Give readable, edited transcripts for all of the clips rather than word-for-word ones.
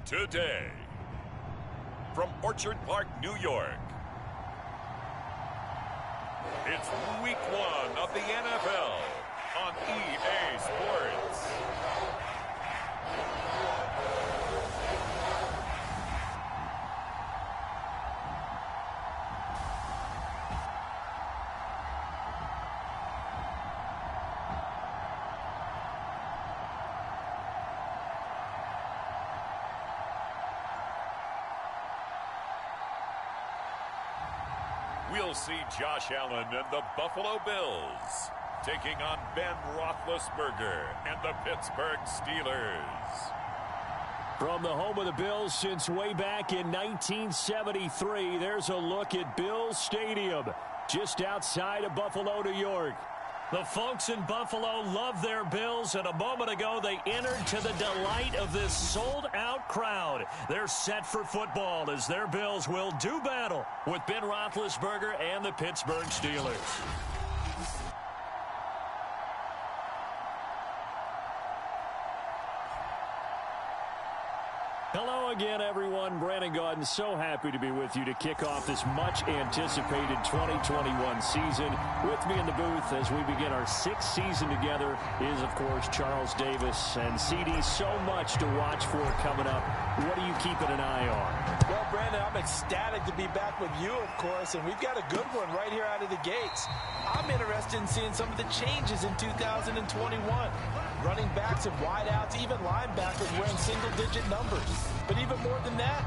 today. From Orchard Park, New York, it's Week 1 of the NFL on EA Sports. We'll see Josh Allen and the Buffalo Bills taking on Ben Roethlisberger and the Pittsburgh Steelers. From the home of the Bills since way back in 1973, there's a look at Bills Stadium just outside of Buffalo, New York. The folks in Buffalo love their Bills, and a moment ago they entered to the delight of this sold-out crowd. They're set for football as their Bills will do battle with Ben Roethlisberger and the Pittsburgh Steelers. Hello again, everyone. Brandon Gaudin, so happy to be with you to kick off this much-anticipated 2021 season. With me in the booth as we begin our sixth season together is, of course, Charles Davis. And CD, so much to watch for coming up. What are you keeping an eye on? Well, Brandon, I'm ecstatic to be back with you, of course, and we've got a good one right here out of the gates. I'm interested in seeing some of the changes in 2021. Running backs and wideouts, even linebackers wearing single-digit numbers. But even more than that,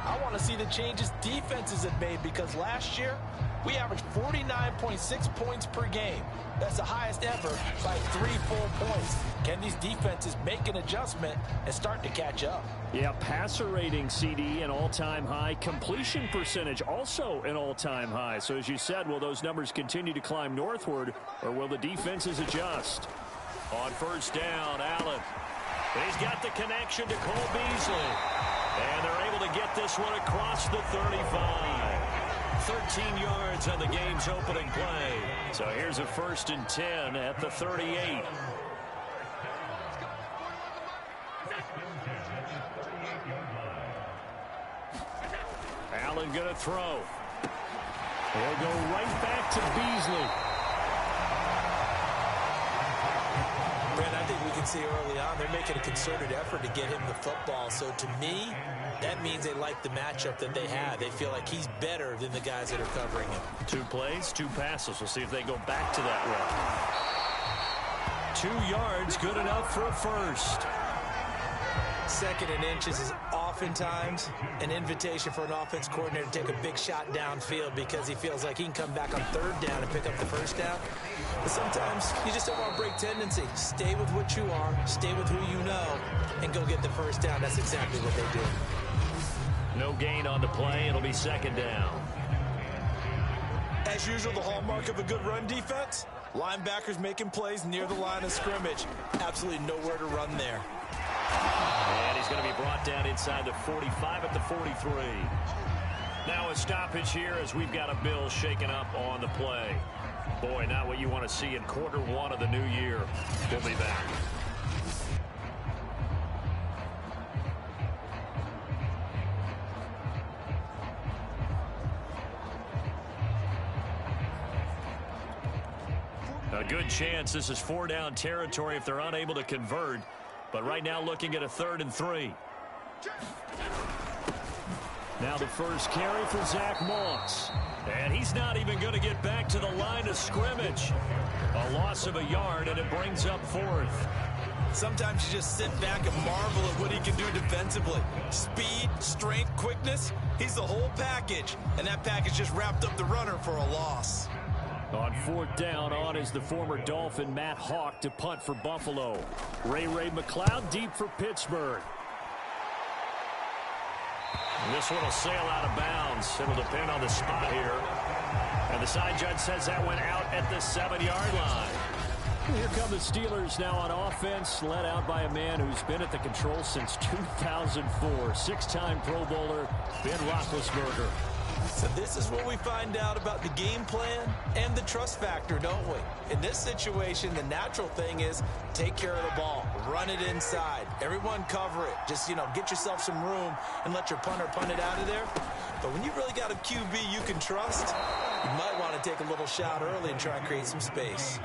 I want to see the changes defenses have made, because last year we averaged 49.6 points per game. That's the highest ever by 3 full points. Can these defenses make an adjustment and start to catch up? Yeah, passer rating, CD, an all-time high. Completion percentage, also an all-time high. So as you said, will those numbers continue to climb northward, or will the defenses adjust? On first down, Allen. He's got the connection to Cole Beasley. And they're able to get this one across the 35. 13 yards on the game's opening play. So here's a 1st and 10 at the 38. Allen going to throw. He'll go right back to Beasley. Brent, I think we can see early on they're making a concerted effort to get him the football. So to me, that means they like the matchup that they have. They feel like he's better than the guys that are covering him. 2 plays, 2 passes. We'll see if they go back to that run. 2 yards, good enough for a first. 2nd and inches is oftentimes an invitation for an offense coordinator to take a big shot downfield because he feels like he can come back on 3rd down and pick up the 1st down. But sometimes you just don't want to break tendency. Stay with what you are, stay with who you know, and go get the 1st down. That's exactly what they do. No gain on the play. It'll be 2nd down. As usual, the hallmark of a good run defense, linebackers making plays near the line of scrimmage. Absolutely nowhere to run there. And he's going to be brought down inside the 45 at the 43. Now a stoppage here as we've got a Bill shaken up on the play. Boy, not what you want to see in quarter 1 of the new year. We'll be back. A good chance this is 4-down territory if they're unable to convert. But right now looking at a 3rd and 3. Now the first carry for Zach Moss. And he's not even going to get back to the line of scrimmage. A loss of a yard, and it brings up 4th. Sometimes you just sit back and marvel at what he can do defensively. Speed, strength, quickness, he's the whole package. And that package just wrapped up the runner for a loss. On 4th down, on is the former Dolphin Matt Hawk to punt for Buffalo. Ray McLeod deep for Pittsburgh. And this one will sail out of bounds. It'll depend on the spot here. And the side judge says that went out at the 7-yard line. Here come the Steelers now on offense, led out by a man who's been at the controls since 2004. 6-time Pro Bowler, Ben Roethlisberger. So this is what we find out about the game plan and the trust factor, don't we? In this situation, the natural thing is take care of the ball, run it inside, everyone cover it. Just, get yourself some room and let your punter punt it out of there. But when you really got a QB you can trust, you might want to take a little shot early and try and create some space.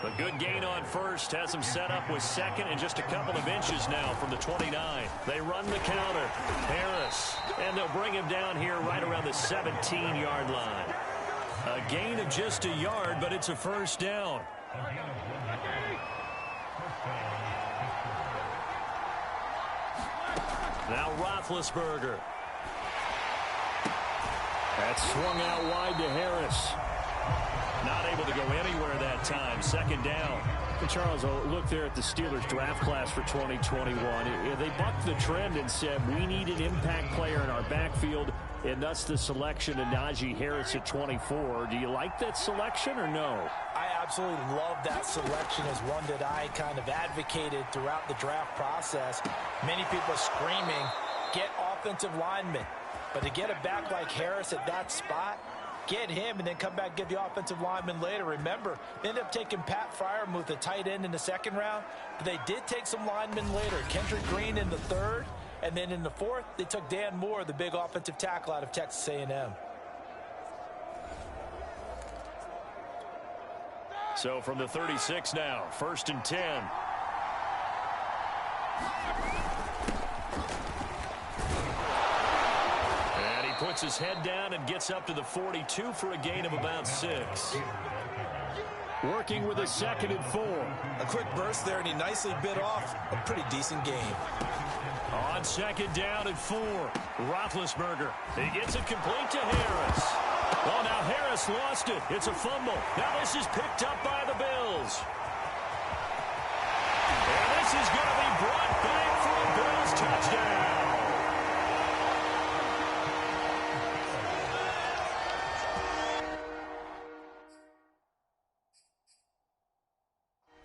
A good gain on first has him set up with second and just a couple of inches now from the 29. They run the counter. Harris. And they'll bring him down here right around the 17-yard line. A gain of just a yard, but it's a first down. Now Roethlisberger. That's swung out wide to Harris. Not able to go anywhere that time. Second down. Charles, look there at the Steelers draft class for 2021. They bucked the trend and said, we need an impact player in our backfield, and that's the selection of Najee Harris at 24. Do you like that selection or no? I absolutely love that selection as one that I kind of advocated throughout the draft process. Many people screaming, get offensive linemen. But to get a back like Harris at that spot, get him and then come back and get the offensive lineman later. Remember, they ended up taking Pat Freiermuth, the tight end, in the second round. But they did take some linemen later. Kendrick Green in the third. And then in the fourth, they took Dan Moore, the big offensive tackle out of Texas A&M. So from the 36 now, 1st and 10. Puts his head down and gets up to the 42 for a gain of about 6. Working with a 2nd and 4. A quick burst there, and he nicely bit off a pretty decent game. On 2nd down and 4, Roethlisberger. He gets it complete to Harris. Oh, now Harris lost it. It's a fumble. Now this is picked up by the Bills. And this is going to be brought back for a Bills touchdown.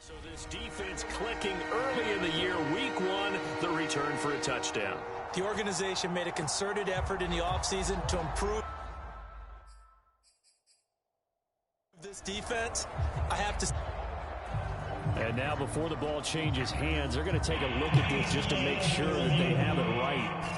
So this defense clicking early in the year, week 1, the return for a touchdown. The organization made a concerted effort in the offseason to improve this defense. I have to. And now before the ball changes hands, they're going to take a look at this just to make sure that they have it right.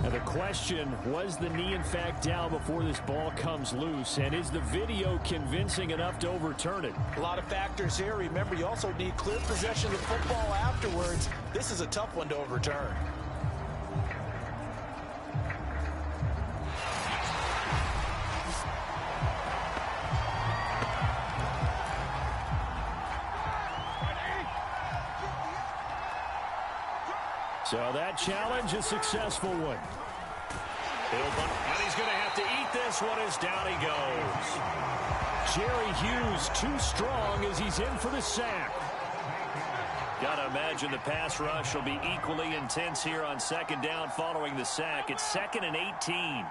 Now the question, was the knee in fact down before this ball comes loose? And is the video convincing enough to overturn it? A lot of factors here. Remember, you also need clear possession of the football afterwards. This is a tough one to overturn. So that challenge, a successful one. And he's going to have to eat this one as down he goes. Jerry Hughes too strong as he's in for the sack. Got to imagine the pass rush will be equally intense here on 2nd down following the sack. It's 2nd and 18.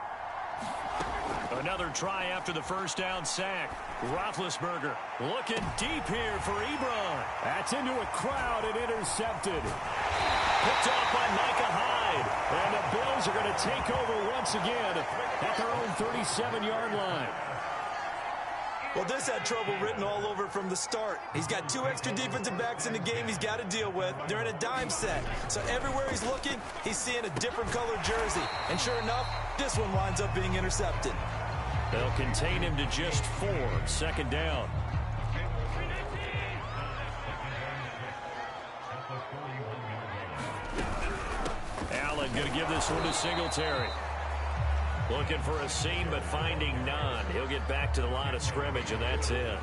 Another try after the 1st down sack. Roethlisberger looking deep here for Ebron. That's into a crowd and intercepted. Picked off by Micah Hyde. And the Bills are going to take over once again at their own 37-yard line. Well, this had trouble written all over from the start. He's got 2 extra defensive backs in the game he's got to deal with. They're in a dime set. So everywhere he's looking, he's seeing a different colored jersey. And sure enough, this one winds up being intercepted. They'll contain him to just 4. 2nd down. Allen going to give this one to Singletary. Looking for a seam, but finding none. He'll get back to the line of scrimmage, and that's it.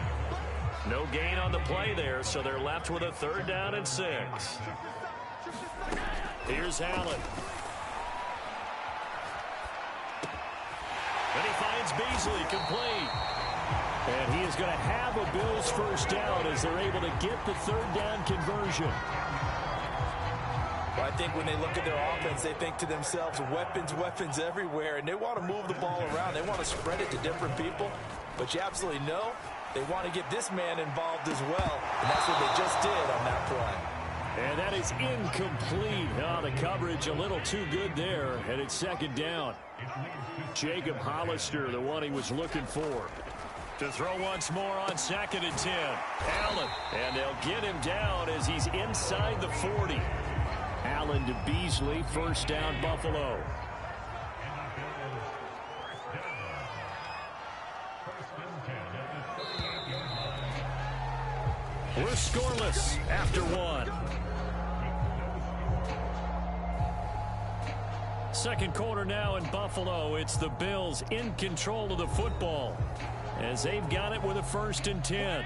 No gain on the play there, so they're left with a 3rd down and 6. Here's Allen. And he finds Beasley complete. And he is going to have a Bills 1st down as they're able to get the 3rd down conversion. Well, I think when they look at their offense, they think to themselves, weapons, weapons everywhere, and they want to move the ball around. They want to spread it to different people, but you absolutely know they want to get this man involved as well, and that's what they just did on that play. And that is incomplete. Oh, the coverage a little too good there, and it's second down. Jacob Hollister, the one he was looking for. To throw once more on 2nd and 10. Allen, and they'll get him down as he's inside the 40. Allen to Beasley, first down Buffalo. We're scoreless after one. Second quarter now in Buffalo. It's the Bills in control of the football as they've got it with a 1st and 10.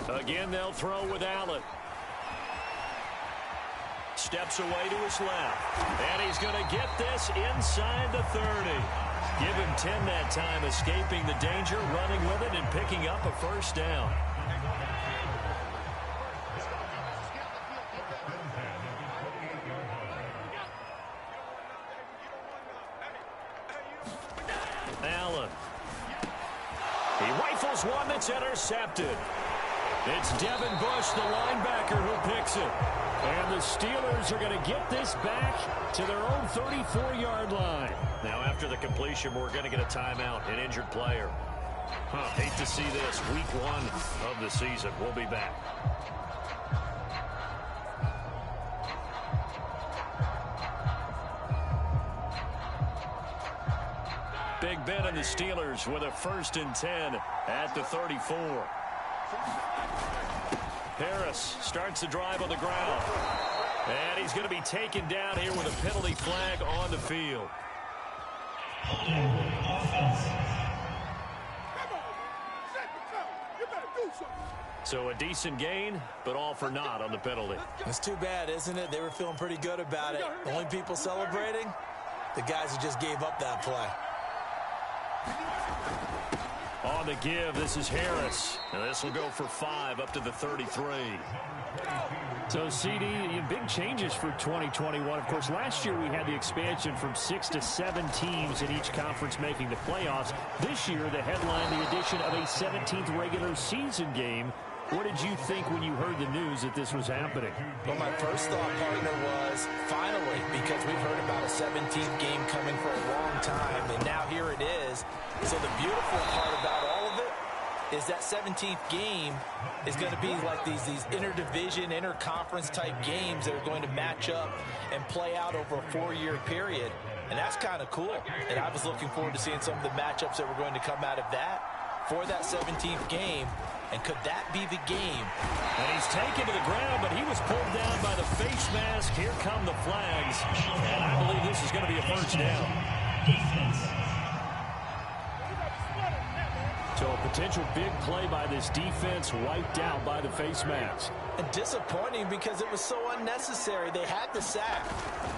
Again, they'll throw with Allen. Steps away to his left. And he's going to get this inside the 30. Give him 10 that time, escaping the danger, running with it, and picking up a first down. Allen. He rifles one that's intercepted. It's Devin Bush, the linebacker, who picks it. And the Steelers are going to get this back to their own 34-yard line. Now, after the completion, we're going to get a timeout, an injured player. Hate to see this. Week 1 of the season. We'll be back. Big Ben and the Steelers with a 1st and 10 at the 34. Harris starts the drive on the ground. And he's going to be taken down here with a penalty flag on the field. So a decent gain, but all for naught on the penalty. It's too bad, isn't it? They were feeling pretty good about it. The only people celebrating, the guys who just gave up that play. On the give, this is Harris. And this will go for 5 up to the 33. So, CD, big changes for 2021. Of course, last year we had the expansion from 6 to 7 teams in each conference making the playoffs. This year, the headline, the addition of a 17th regular season game. What did you think when you heard the news that this was happening? Well, my first thought, partner, was finally, because we've heard about a 17th game coming for a long time, and now here it is. So the beautiful part about all of it is that 17th game is going to be like these interdivision, interconference type games that are going to match up and play out over a 4-year period. And that's kind of cool. And I was looking forward to seeing some of the matchups that were going to come out of that for that 17th game. And could that be the game? And he's taken to the ground, but he was pulled down by the face mask. Here come the flags. And I believe this is going to be a first down. So a potential big play by this defense wiped out by the face mask. And disappointing because it was so unnecessary. They had the sack,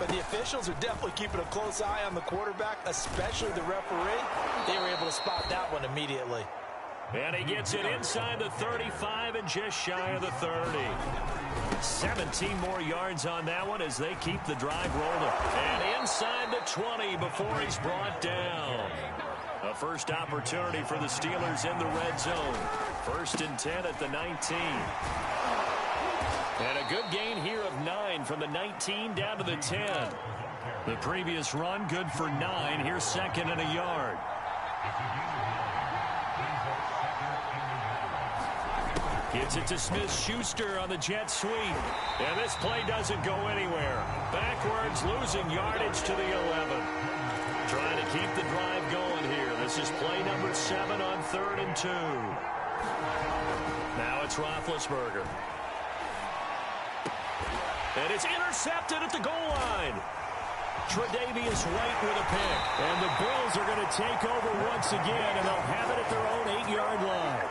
but the officials are definitely keeping a close eye on the quarterback, especially the referee. They were able to spot that one immediately. And he gets it inside the 35 and just shy of the 30. 17 more yards on that one as they keep the drive rolling. And inside the 20 before he's brought down. A first opportunity for the Steelers in the red zone. 1st and 10 at the 19. And a good gain here of 9 from the 19 down to the 10. The previous run good for 9. Here's 2nd and a yard. Gets it to Smith-Schuster on the jet sweep. And this play doesn't go anywhere. Backwards, losing yardage to the 11. Trying to keep the drive going here. This is play number 7 on 3rd and 2. Now it's Roethlisberger. And it's intercepted at the goal line. Tre'Davious White with a pick. And the Bills are going to take over once again, and they'll have it at their own 8-yard line.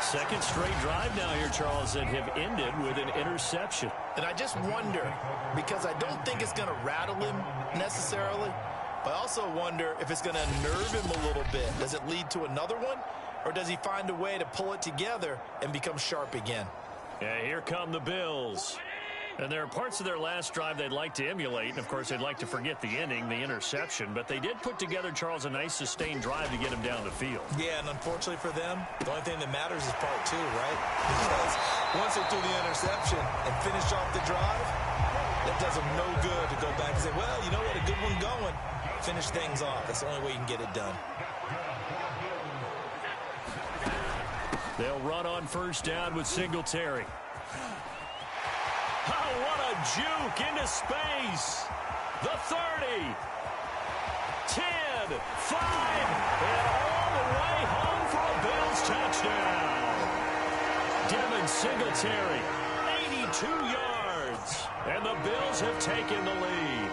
Second straight drive now here, Charles, that have ended with an interception. And I just wonder, because I don't think it's going to rattle him necessarily, but I also wonder if it's going to nerve him a little bit. Does it lead to another one, or does he find a way to pull it together and become sharp again? Yeah, here come the Bills. And there are parts of their last drive they'd like to emulate. And, of course, they'd like to forget the ending, the interception. But they did put together, Charles, a nice sustained drive to get him down the field. Yeah, and unfortunately for them, the only thing that matters is part two, right? Because once they threw the interception and finished off the drive, that does them no good to go back and say, well, you know what, a good one going. Finish things off. That's the only way you can get it done. They'll run on first down with Singletary. Oh, what a juke into space. The 30, 10, 5, and all the way home for a Bills touchdown. Devin Singletary, 82 yards, and the Bills have taken the lead.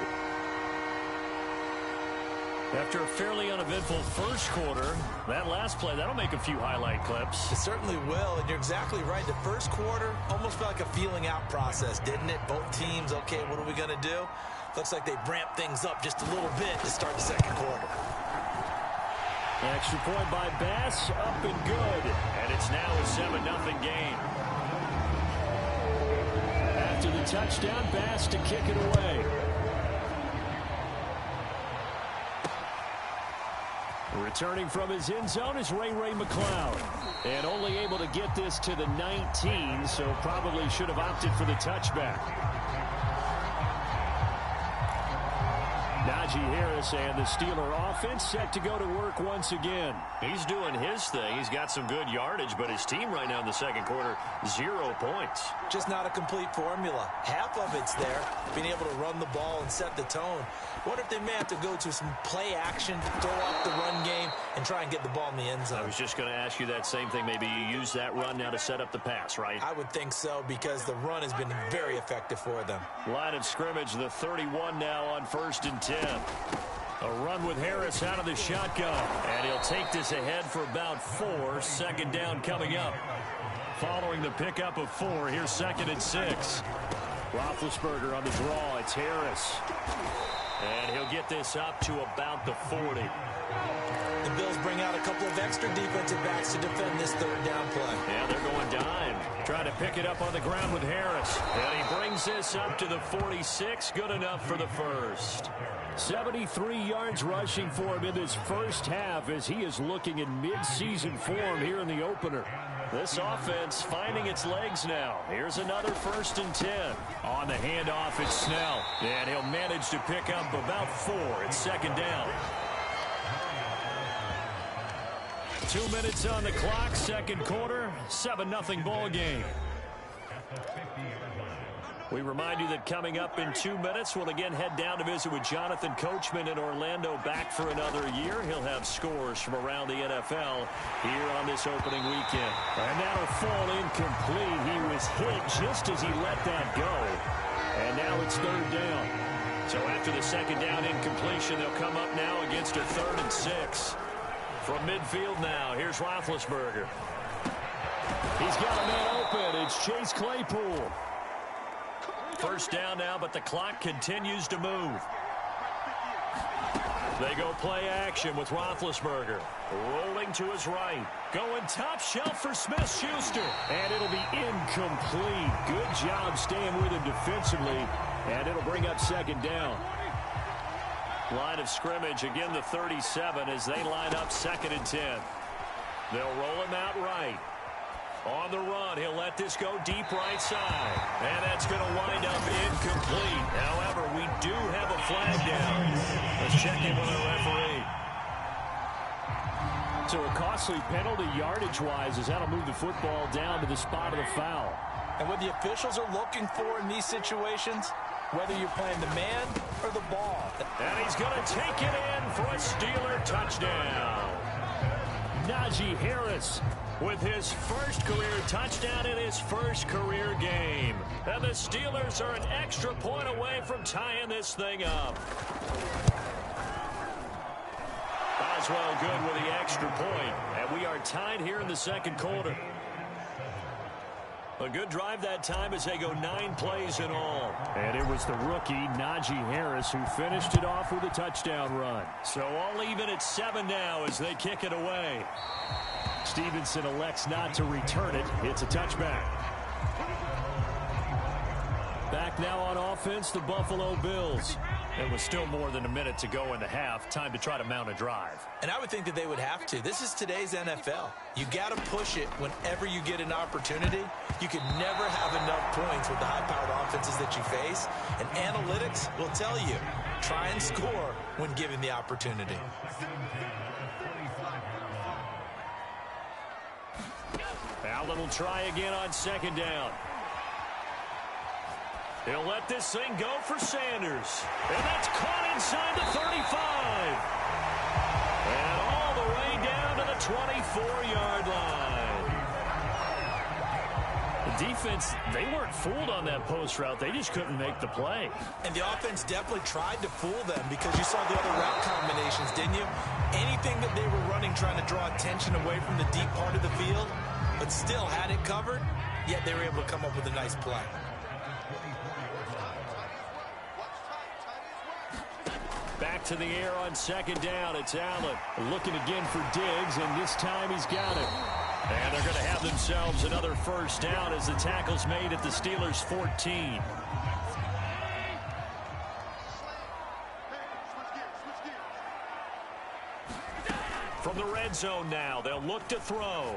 After a fairly uneventful first quarter, that last play, that'll make a few highlight clips. It certainly will, and you're exactly right. The first quarter almost felt like a feeling out process, didn't it? Both teams, okay, what are we going to do? Looks like they ramped things up just a little bit to start the second quarter. Extra point by Bass, up and good. And it's now a 7-0 game. After the touchdown, Bass to kick it away. Returning from his end zone is Ray McCloud. And only able to get this to the 19, so probably should have opted for the touchback. Najee Harris and the Steeler offense set to go to work once again. He's doing his thing. He's got some good yardage, but his team right now in the second quarter, 0 points. Just not a complete formula. Half of it's there, being able to run the ball and set the tone. Wonder if they may have to go to some play action, throw off the run game, and try and get the ball in the end zone. I was just going to ask you that same thing. Maybe you use that run now to set up the pass, right? I would think so, because the run has been very effective for them. Line of scrimmage, the 31 now on 1st and 10. A run with Harris out of the shotgun. And he'll take this ahead for about 4. Second down coming up. Following the pickup of 4, here's 2nd and 6. Roethlisberger on the draw. It's Harris. And he'll get this up to about the 40. The Bills bring out a couple of extra defensive backs to defend this third down play. Yeah, they're going dime. Trying to pick it up on the ground with Harris. And he brings this up to the 46. Good enough for the first. 73 yards rushing for him in this first half as he is looking in mid-season form here in the opener. This offense finding its legs now. Here's another 1st and 10. On the handoff, it's Snell. And he'll manage to pick up about 4. It's 2nd down. 2 minutes on the clock, second quarter, 7-0 ball game. We remind you that coming up in 2 minutes, we'll again head down to visit with Jonathan Coachman in Orlando, back for another year. He'll have scores from around the NFL here on this opening weekend. And that'll fall incomplete. He was hit just as he let that go. And now it's 3rd down. So after the 2nd down incompletion, they'll come up now against a 3rd and 6. From midfield now, here's Roethlisberger. He's got a man open. It's Chase Claypool. First down now, but the clock continues to move. They go play action with Roethlisberger. Rolling to his right. Going top shelf for Smith-Schuster. And it'll be incomplete. Good job staying with him defensively. And it'll bring up 2nd down. Line of scrimmage, again the 37 as they line up 2nd and 10. They'll roll him out right. On the run, he'll let this go deep right side. And that's going to wind up incomplete. However, we do have a flag down. Let's check in with our referee. So a costly penalty yardage-wise as that'll move the football down to the spot of the foul. And what the officials are looking for in these situations, whether you're playing the man or the ball. And he's going to take it in for a Steeler touchdown. Najee Harris with his first career touchdown in his first career game. And the Steelers are an extra point away from tying this thing up. Boswell good with the extra point. And we are tied here in the second quarter. A good drive that time as they go 9 plays in all. And it was the rookie, Najee Harris, who finished it off with a touchdown run. So all even at 7 now as they kick it away. Stevenson elects not to return it. It's a touchback. Back now on offense, the Buffalo Bills. It was still more than a minute to go in the half. Time to try to mount a drive. And I would think that they would have to. This is today's NFL. You got to push it whenever you get an opportunity. You can never have enough points with the high-powered offenses that you face. And analytics will tell you, try and score when given the opportunity. Allen will try again on second down. He'll let this thing go for Sanders. And that's caught inside the 35. And all the way down to the 24-yard line. The defense, they weren't fooled on that post route. They just couldn't make the play. And the offense definitely tried to fool them because you saw the other route combinations, didn't you? Anything that they were running trying to draw attention away from the deep part of the field, but still had it covered, yet they were able to come up with a nice play. Back to the air on second down. It's Allen looking again for Diggs, and this time he's got it. And they're going to have themselves another first down as the tackle's made at the Steelers' 14. From the red zone now, they'll look to throw.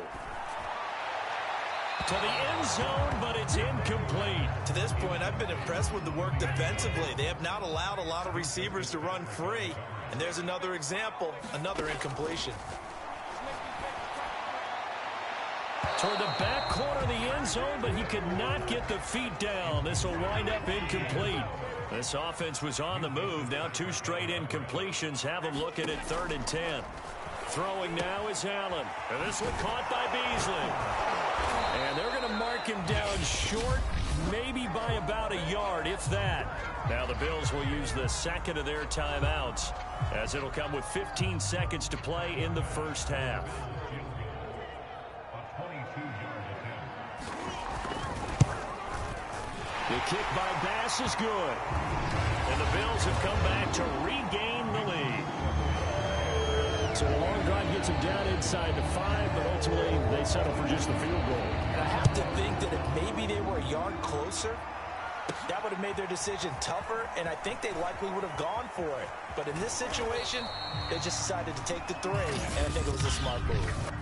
To the end zone, but it's incomplete. To this point, I've been impressed with the work defensively. They have not allowed a lot of receivers to run free. And there's another example, another incompletion. Toward the back corner of the end zone, but he could not get the feet down. This will wind up incomplete. This offense was on the move. Now 2 straight incompletions have them looking at 3rd and 10. Throwing now is Allen. And this one caught by Beasley. And they're going to mark him down short, maybe by about a yard, if that. Now the Bills will use the second of their timeouts, as it'll come with 15 seconds to play in the first half. The kick by Bass is good. And the Bills have come back to regain the lead. So the long drive gets them down inside the 5, but ultimately they settle for just the field goal. And I have to think that if maybe they were a yard closer, that would have made their decision tougher, and I think they likely would have gone for it. But in this situation, they just decided to take the 3, and I think it was a smart move.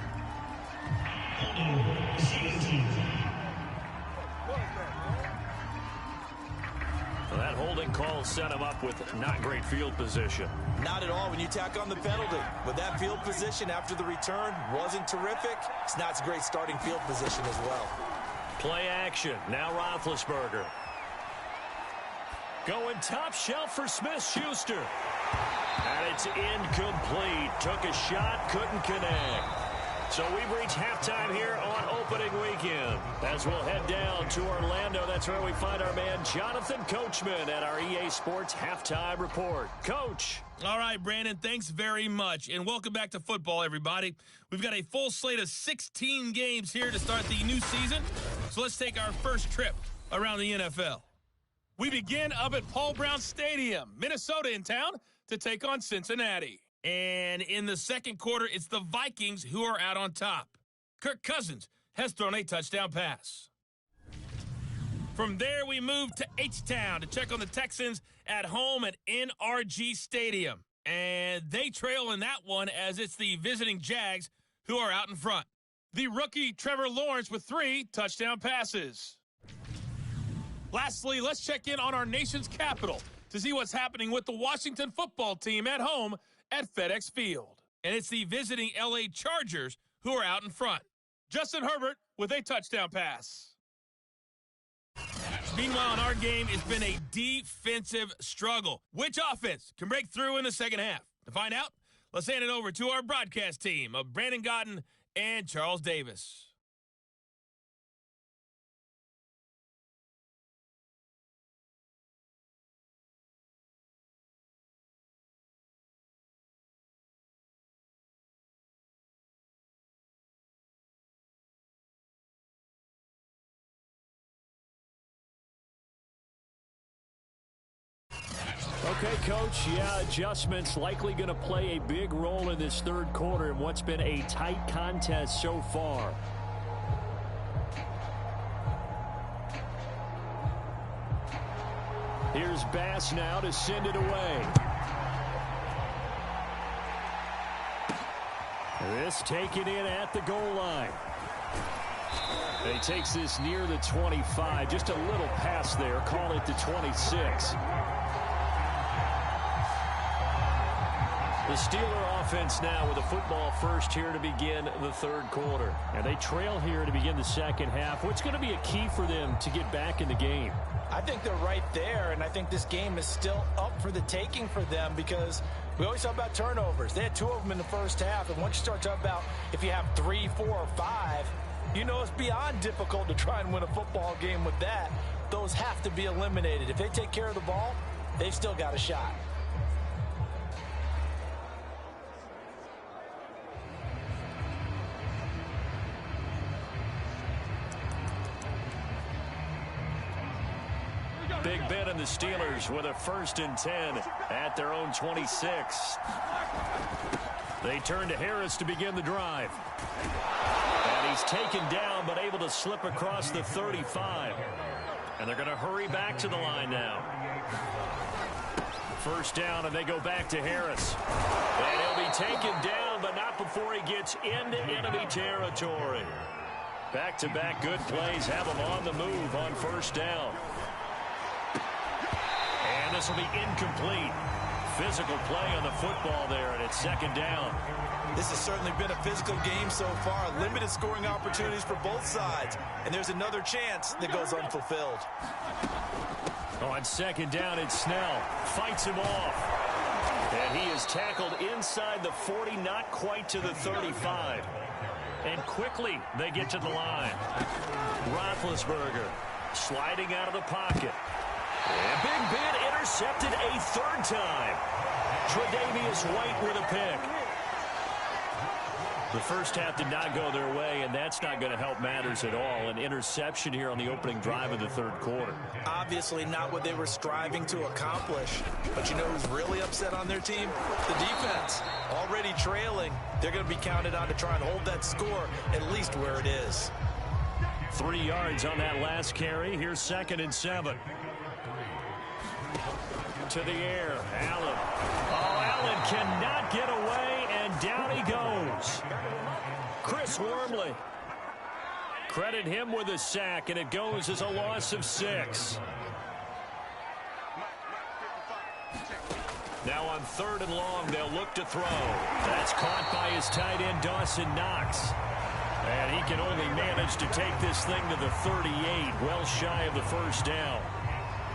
Well, that holding call set him up with not great field position. Not at all when you tack on the penalty. But that field position after the return wasn't terrific. It's not a great starting field position as well. Play action. Now Roethlisberger. Going top shelf for Smith-Schuster. And it's incomplete. Took a shot, couldn't connect. So we've reached halftime here on opening weekend. As we'll head down to Orlando, that's where we find our man Jonathan Coachman at our EA Sports Halftime Report. Coach. All right, Brandon, thanks very much. And welcome back to football, everybody. We've got a full slate of 16 games here to start the new season. So let's take our first trip around the NFL. We begin up at Paul Brown Stadium, Minnesota in town to take on Cincinnati. And in the second quarter, it's the Vikings who are out on top. Kirk Cousins has thrown a touchdown pass. From there, we move to H-Town to check on the Texans at home at NRG Stadium. And they trail in that one as it's the visiting Jags who are out in front. The rookie Trevor Lawrence with 3 touchdown passes. Lastly, let's check in on our nation's capital to see what's happening with the Washington football team at home at FedEx Field. And it's the visiting LA Chargers who are out in front. Justin Herbert with a touchdown pass. Meanwhile, in our game, it's been a defensive struggle. Which offense can break through in the second half? To find out, let's hand it over to our broadcast team of Brandon Gotten and Charles Davis. Okay, Coach, adjustments likely going to play a big role in this third quarter in what's been a tight contest so far. Here's Bass now to send it away. This taken in at the goal line. He takes this near the 25. Just a little pass there. Call it the 26. The Steeler offense now with a football first here to begin the third quarter. And they trail here to begin the second half. What's going to be a key for them to get back in the game? I think they're right there, and I think this game is still up for the taking for them because we always talk about turnovers. They had 2 of them in the first half, and once you start talking about if you have 3, 4, or 5, you know it's beyond difficult to try and win a football game with that. Those have to be eliminated. If they take care of the ball, they've still got a shot. Big Ben and the Steelers with a 1st and 10 at their own 26. They turn to Harris to begin the drive. And he's taken down but able to slip across the 35. And they're going to hurry back to the line now. 1st down, and they go back to Harris. And he'll be taken down, but not before he gets into enemy territory. Back-to-back good plays have him on the move on 1st down. And this will be incomplete. Physical play on the football there, and it's 2nd down. This has certainly been a physical game so far. Limited scoring opportunities for both sides. And there's another chance that goes unfulfilled. On 2nd down, it's Snell. Fights him off. And he is tackled inside the 40, not quite to the 35. And quickly they get to the line. Roethlisberger sliding out of the pocket. And Big Ben intercepted a 3rd time. Tre'Davious White with a pick. The first half did not go their way, and that's not going to help matters at all. An interception here on the opening drive of the 3rd quarter. Obviously not what they were striving to accomplish. But you know who's really upset on their team? The defense. Already trailing. They're going to be counted on to try and hold that score at least where it is. 3 yards on that last carry. Here's 2nd and 7. To the air, Allen. Oh, Allen cannot get away, and down he goes. Chris Wormley. Credit him with a sack, and it goes as a loss of 6. Now on 3rd and long, they'll look to throw. That's caught by his tight end, Dawson Knox. And he can only manage to take this thing to the 38, well shy of the 1st down.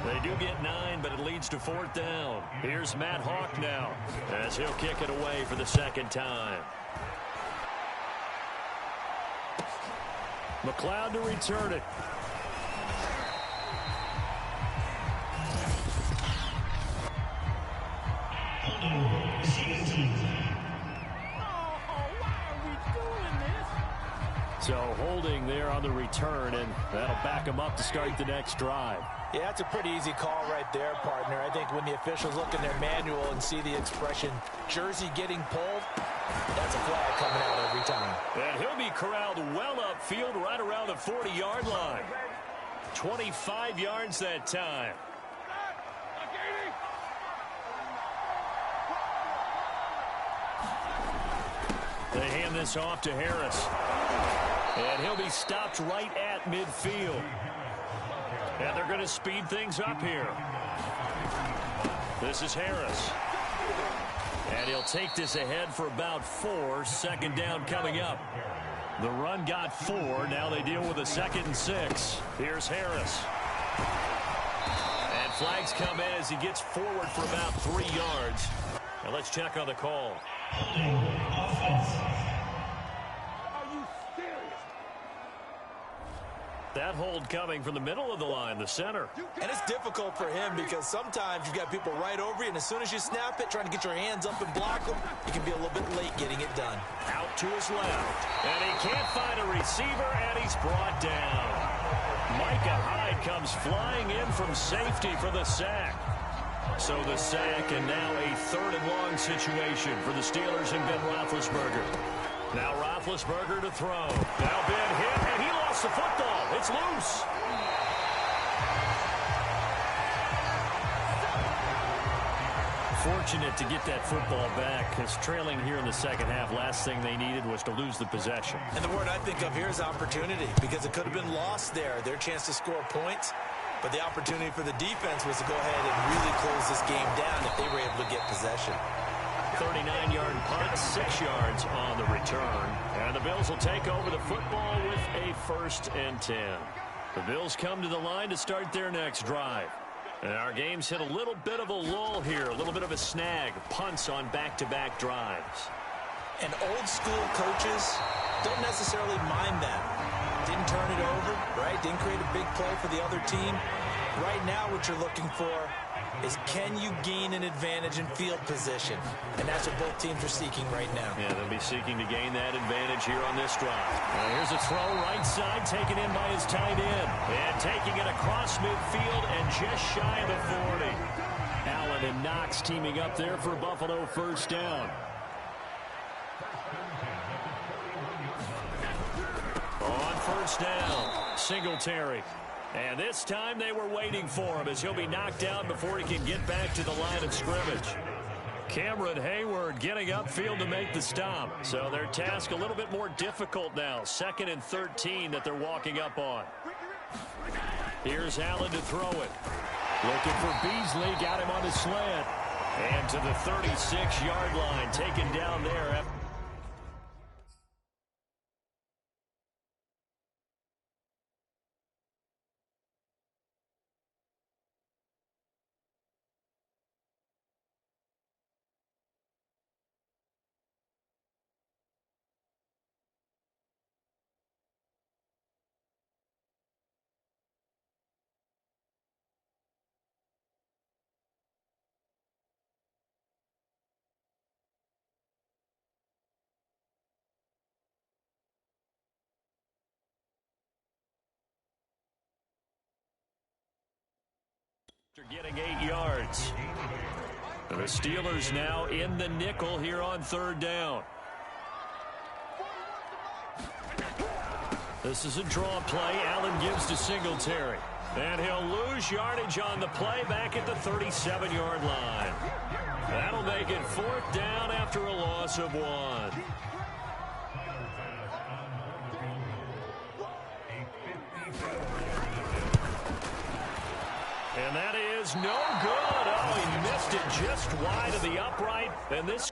They do get 9, but it leads to 4th down. Here's Matt Hawk now as he'll kick it away for the 2nd time. McLeod to return it. So holding there on the return, and that'll back him up to start the next drive. Yeah, that's a pretty easy call right there, partner. I think when the officials look in their manual and see the expression, jersey getting pulled, that's a flag coming out every time. And he'll be corralled well upfield right around the 40-yard line. 25 yards that time. They hand this off to Harris. And he'll be stopped right at midfield. And they're going to speed things up here. This is Harris. And he'll take this ahead for about 4. 2nd down coming up. The run got 4. Now they deal with a 2nd and 6. Here's Harris. And flags come in as he gets forward for about 3 yards. Now let's check on the call. That hold coming from the middle of the line, the center. And it's difficult for him because sometimes you've got people right over you, and as soon as you snap it, trying to get your hands up and block them, you can be a little bit late getting it done. Out to his left. And he can't find a receiver, and he's brought down. Micah Hyde comes flying in from safety for the sack. So the sack, and now a 3rd and long situation for the Steelers and Ben Roethlisberger. Now Roethlisberger to throw. Now Ben hit, and he lost the football. It's loose. fortunate to get that football back, because trailing here in the second half, last thing they needed was to lose the possession. And the word I think of here is opportunity, because it could have been lost there, their chance to score points. But the opportunity for the defense was to go ahead and really close this game down if they were able to get possession. 39-yard punt, 6 yards on the return. And the Bills will take over the football with a 1st and 10. The Bills come to the line to start their next drive. And our game's hit a little bit of a lull here, a little bit of a snag. Punts on back-to-back drives. And old school coaches don't necessarily mind that. Didn't turn it over, right? Didn't create a big play for the other team. Right now what you're looking for is, can you gain an advantage in field position? And that's what both teams are seeking right now. Yeah, they'll be seeking to gain that advantage here on this drive. Here's a throw right side, taken in by his tight end. And taking it across midfield and just shy of the 40. Allen and Knox teaming up there for Buffalo 1st down. On 1st down, Singletary. And this time they were waiting for him, as he'll be knocked out before he can get back to the line of scrimmage. Cameron Hayward getting upfield to make the stop. So their task a little bit more difficult now. 2nd and 13 that they're walking up on. Here's Allen to throw it. Looking for Beasley, got him on his slant. And to the 36-yard line, taken down there. Getting 8 yards. And the Steelers now in the nickel here on 3rd down. This is a draw play. Allen gives to Singletary. And he'll lose yardage on the play back at the 37-yard line. That'll make it 4th down after a loss of 1. And that is no good. Oh, he missed it just wide of the upright. And this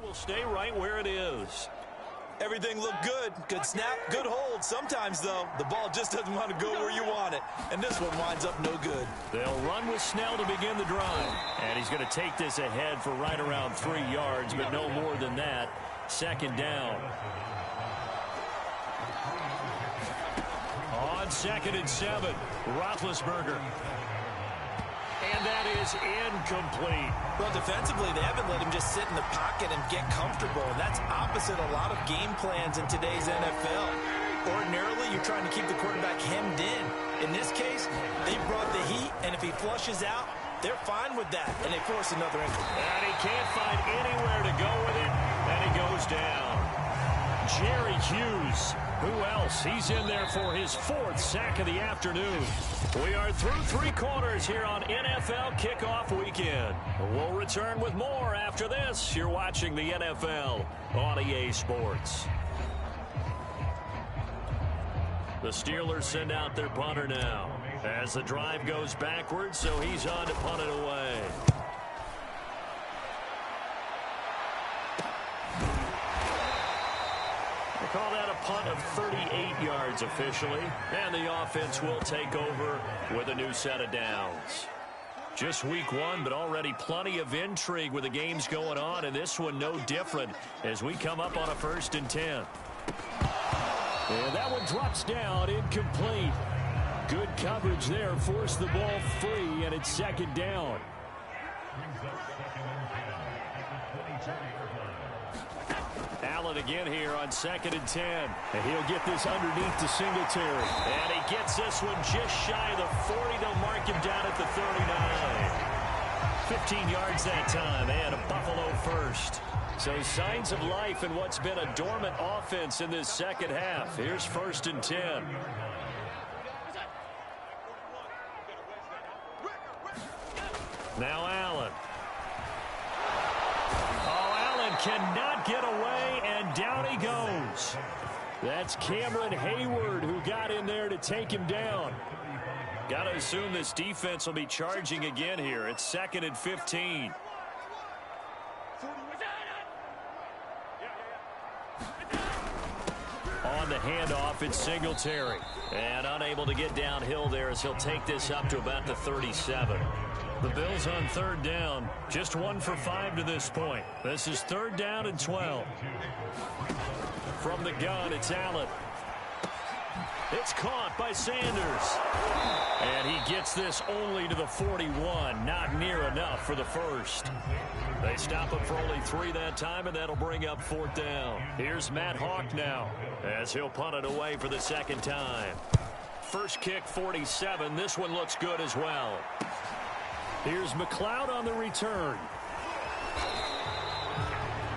will stay right where it is. Everything looked good. Good snap, good hold. Sometimes, though, the ball just doesn't want to go where you want it. And this one winds up no good. They'll run with Snell to begin the drive. And he's going to take this ahead for right around 3 yards, but no more than that. Second down. On 2nd and 7, Roethlisberger. And that is incomplete. Well, defensively, they haven't let him just sit in the pocket and get comfortable. And that's opposite a lot of game plans in today's NFL. Ordinarily, you're trying to keep the quarterback hemmed in. In this case, they brought the heat, and if he flushes out, they're fine with that. And they force another incomplete. And he can't find anywhere to go with it, and he goes down. Jerry Hughes. Who else? He's in there for his 4th sack of the afternoon. We are through 3 quarters here on NFL Kickoff Weekend. We'll return with more after this. You're watching the NFL on EA Sports. The Steelers send out their punter now as the drive goes backwards, so he's on to punt it away. Call that a punt of 38 yards officially, and the offense will take over with a new set of downs. Just week 1, but already plenty of intrigue with the games going on, and this one no different as we come up on a 1st and 10. And that one drops down, incomplete. Good coverage there, forced the ball free, and it's 2nd down. Allen again here on 2nd and 10. And he'll get this underneath to Singletary. And he gets this one just shy of the 40. They'll mark him down at the 39. 15 yards that time, and a Buffalo first. So signs of life in what's been a dormant offense in this second half. Here's 1st and 10. Now Allen. Cannot get away, and down he goes. That's Cameron Hayward who got in there to take him down. Got to assume this defense will be charging again here. It's 2nd and 15. On the handoff, it's Singletary. And unable to get downhill there as he'll take this up to about the 37. The Bills on 3rd down, just 1 for 5 to this point. This is 3rd down and 12. From the gun, it's Allen. It's caught by Sanders. And he gets this only to the 41, not near enough for the first. They stop him for only 3 that time, and that'll bring up 4th down. Here's Matt Hawk now, as he'll punt it away for the 2nd time. First kick, 47. This one looks good as well. Here's McLeod on the return.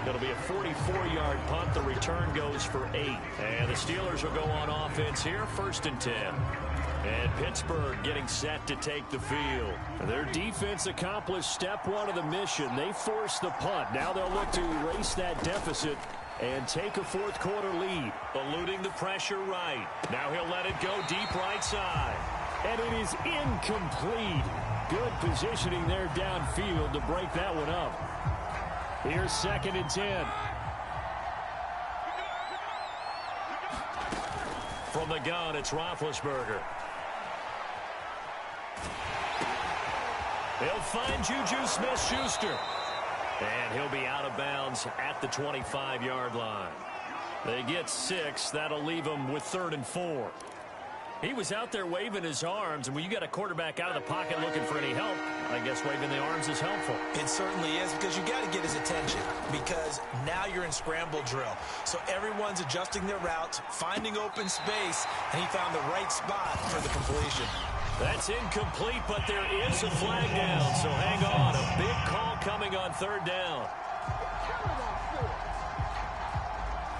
It'll be a 44-yard punt. The return goes for 8. And the Steelers will go on offense here, 1st and 10. And Pittsburgh getting set to take the field. Their defense accomplished step 1 of the mission. They forced the punt. Now they'll look to erase that deficit and take a 4th quarter lead. Eluding the pressure right. Now he'll let it go deep right side. And it is incomplete. Good positioning there downfield to break that one up. Here's 2nd and 10. From the gun, it's Roethlisberger. He'll find Juju Smith-Schuster. And he'll be out of bounds at the 25-yard line. They get 6. That'll leave them with 3rd and 4. He was out there waving his arms, and when you got a quarterback out of the pocket looking for any help, I guess waving the arms is helpful. It certainly is, because you got to get his attention, because now you're in scramble drill. So everyone's adjusting their routes, finding open space, and he found the right spot for the completion. That's incomplete, but there is a flag down, so hang on. A big call coming on 3rd down.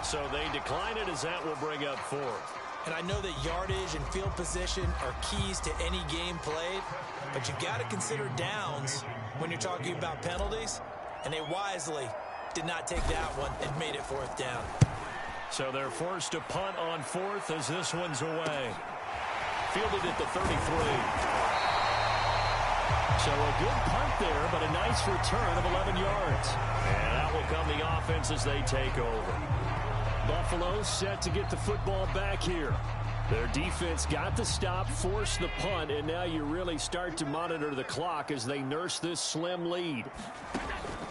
So they decline it, as that will bring up 4th. And I know that yardage and field position are keys to any game played, but you got to consider downs when you're talking about penalties, and they wisely did not take that one and made it 4th down. So they're forced to punt on 4th as this one's away. Fielded at the 33. So a good punt there, but a nice return of 11 yards. And that will come the offense as they take over. Buffalo set to get the football back here. Their defense got the stop, forced the punt, and now you really start to monitor the clock as they nurse this slim lead.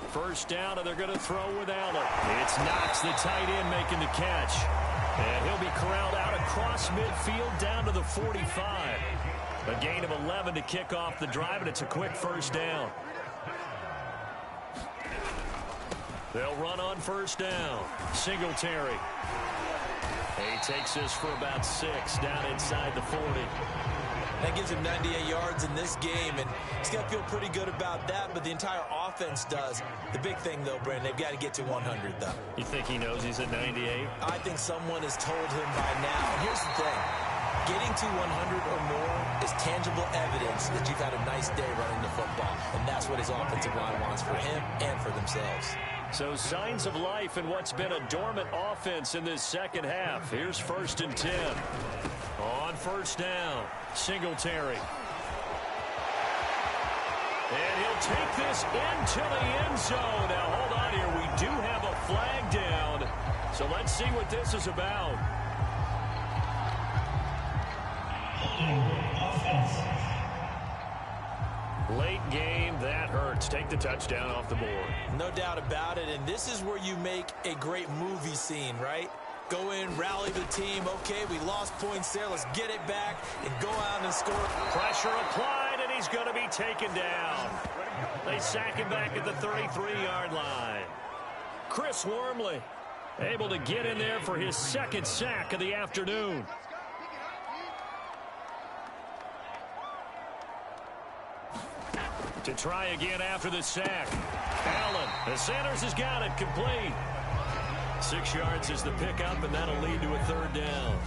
First down, and they're going to throw with Allen. It's Knox, the tight end, making the catch. And he'll be corralled out across midfield down to the 45. A gain of 11 to kick off the drive, and it's a quick first down. They'll run on first down. Singletary. He takes this for about 6 down inside the 40. That gives him 98 yards in this game, and he's got to feel pretty good about that, but the entire offense does. The big thing, though, Brandon, they've got to get to 100, though. You think he knows he's at 98? I think someone has told him by now. And here's the thing. Getting to 100 or more is tangible evidence that you've had a nice day running the football, and that's what his offensive line wants for him and for themselves. So signs of life in what's been a dormant offense in this second half. Here's 1st and 10. On first down, Singletary. And he'll take this into the end zone. Now, hold on here. We do have a flag down. So let's see what this is about. Late game, that hurts. Take the touchdown off the board. No doubt about it, and this is where you make a great movie scene, right? Go in, rally the team. Okay, we lost points there. Let's get it back and go out and score. Pressure applied, and he's going to be taken down. They sack him back at the 33-yard line. Chris Wormley able to get in there for his 2nd sack of the afternoon. To try again after the sack. Allen, the Sanders has got it complete. 6 yards is the pickup, and that'll lead to a 3rd down.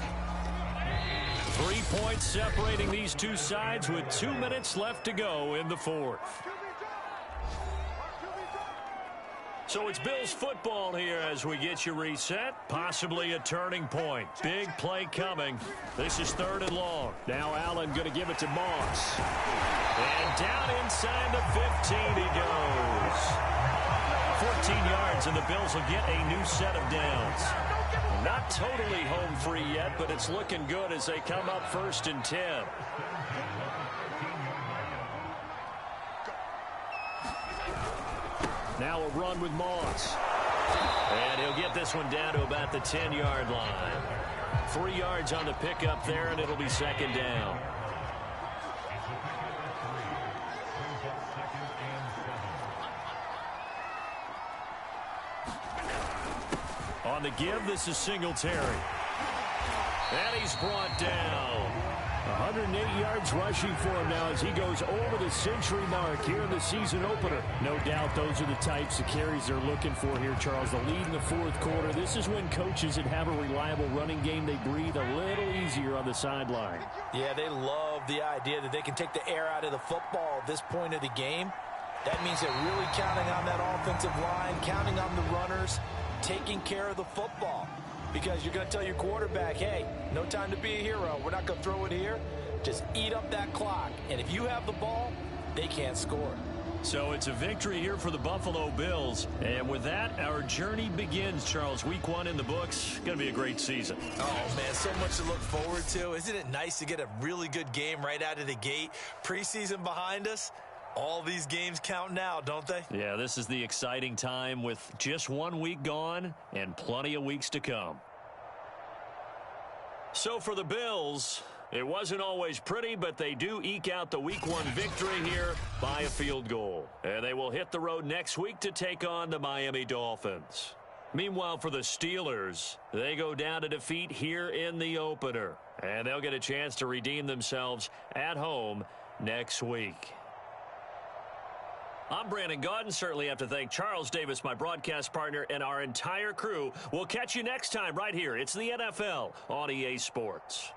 3 points separating these two sides with 2 minutes left to go in the 4th. So it's Bills football here as we get you reset. Possibly a turning point. Big play coming. This is 3rd and long. Now Allen going to give it to Moss. And down inside the 15 he goes. 14 yards, and the Bills will get a new set of downs. Not totally home free yet, but it's looking good as they come up 1st and 10. Now a run with Moss. And he'll get this one down to about the 10-yard line. 3 yards on the pickup there, and it'll be 2nd down. On the give, this is Singletary. And he's brought down. 108 yards rushing for him now as he goes over the century mark here in the season opener. No doubt those are the types of carries they're looking for here, Charles. The lead in the 4th quarter. This is when coaches that have a reliable running game, they breathe a little easier on the sideline. Yeah, they love the idea that they can take the air out of the football at this point of the game. That means they're really counting on that offensive line, counting on the runners, taking care of the football. Because you're going to tell your quarterback, hey, no time to be a hero. We're not going to throw it here. Just eat up that clock. And if you have the ball, they can't score. So it's a victory here for the Buffalo Bills. And with that, our journey begins, Charles. Week 1 in the books. Going to be a great season. Oh, man, so much to look forward to. Isn't it nice to get a really good game right out of the gate? Preseason behind us. All these games count now, don't they? Yeah, this is the exciting time with just 1 week gone and plenty of weeks to come. So for the Bills, it wasn't always pretty, but they do eke out the Week 1 victory here by a field goal. And they will hit the road next week to take on the Miami Dolphins. Meanwhile, for the Steelers, they go down to defeat here in the opener. And they'll get a chance to redeem themselves at home next week. I'm Brandon Gaudin. Certainly have to thank Charles Davis, my broadcast partner, and our entire crew. We'll catch you next time right here. It's the NFL on EA Sports.